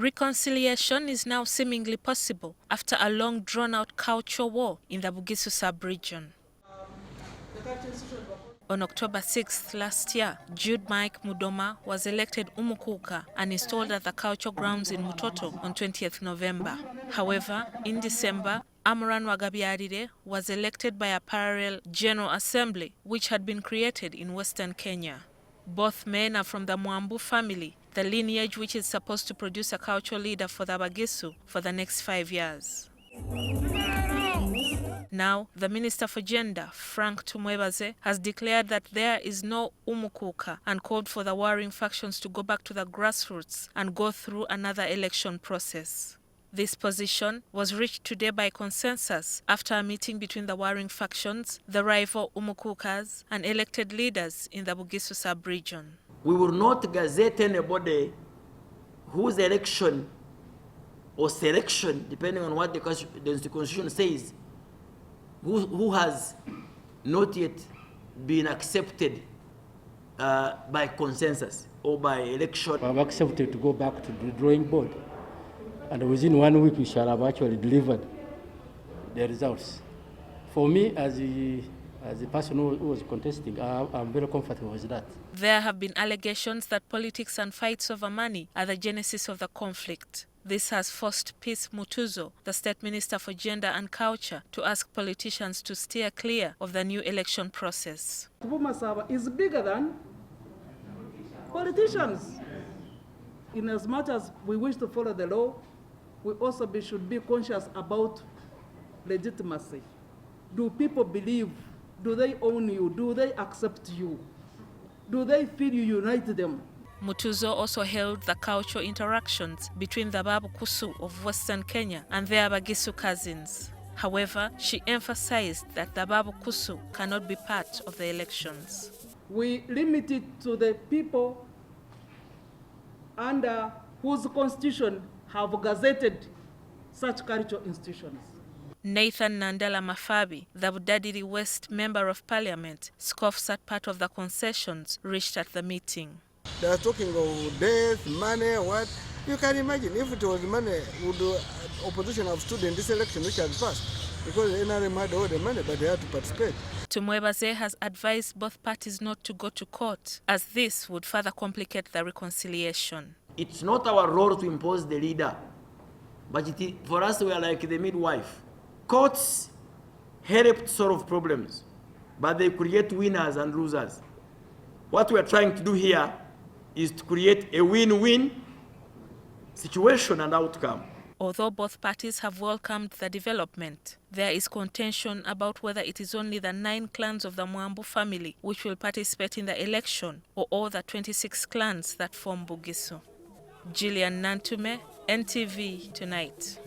Reconciliation is now seemingly possible after a long drawn-out culture war in the Bugisu sub-region. On October 6th last year, Jude Mike Mudoma was elected Umukhuuka and installed at the culture grounds in Mutoto on 20th November. However, in December, Amuran Wagabyarire was elected by a parallel General Assembly which had been created in Western Kenya. Both men are from the Mwambu family, the lineage which is supposed to produce a cultural leader for the Bagisu for the next 5 years. Now, the Minister for Gender, Frank Tumwebaze, has declared that there is no Umukhuuka and called for the warring factions to go back to the grassroots and go through another election process. This position was reached today by consensus after a meeting between the warring factions, the rival Umukhuukas, and elected leaders in the Bugisu sub-region. We will not gazette anybody whose election or selection, depending on what the Constitution says, who has not yet been accepted by consensus or by election. I've accepted to go back to the drawing board, and within 1 week we shall have actually delivered the results. For me, as a person who was contesting, I'm very comfortable with that. There have been allegations that politics and fights over money are the genesis of the conflict. This has forced Peace Mutuzo, the State Minister for Gender and Culture, to ask politicians to steer clear of the new election process. Masaba is bigger than politicians. In as much as we wish to follow the law, we also should be conscious about legitimacy. Do people believe? Do they own you? Do they accept you? Do they feel you unite them? Mutuzo also held the cultural interactions between the Babu Kusu of Western Kenya and their Bagisu cousins. However, she emphasized that the Babu Kusu cannot be part of the elections. We limit it to the people under whose constitution have gazetted such cultural institutions. Nathan Nandala Mafabi, the Budadiri West Member of Parliament, scoffs at part of the concessions reached at the meeting. They are talking of death, money, what? You can imagine if it was money, would the opposition have stood in this election which has passed? Because NRM had all the money, but they had to participate. Tumwebaze has advised both parties not to go to court, as this would further complicate the reconciliation. It's not our role to impose the leader, but for us we are like the midwife. Courts help solve problems, but they create winners and losers. What we are trying to do here is to create a win-win situation and outcome. Although both parties have welcomed the development, there is contention about whether it is only the 9 clans of the Mwambu family which will participate in the election or all the 26 clans that form Bugisu. Gillian Nantume, NTV Tonight.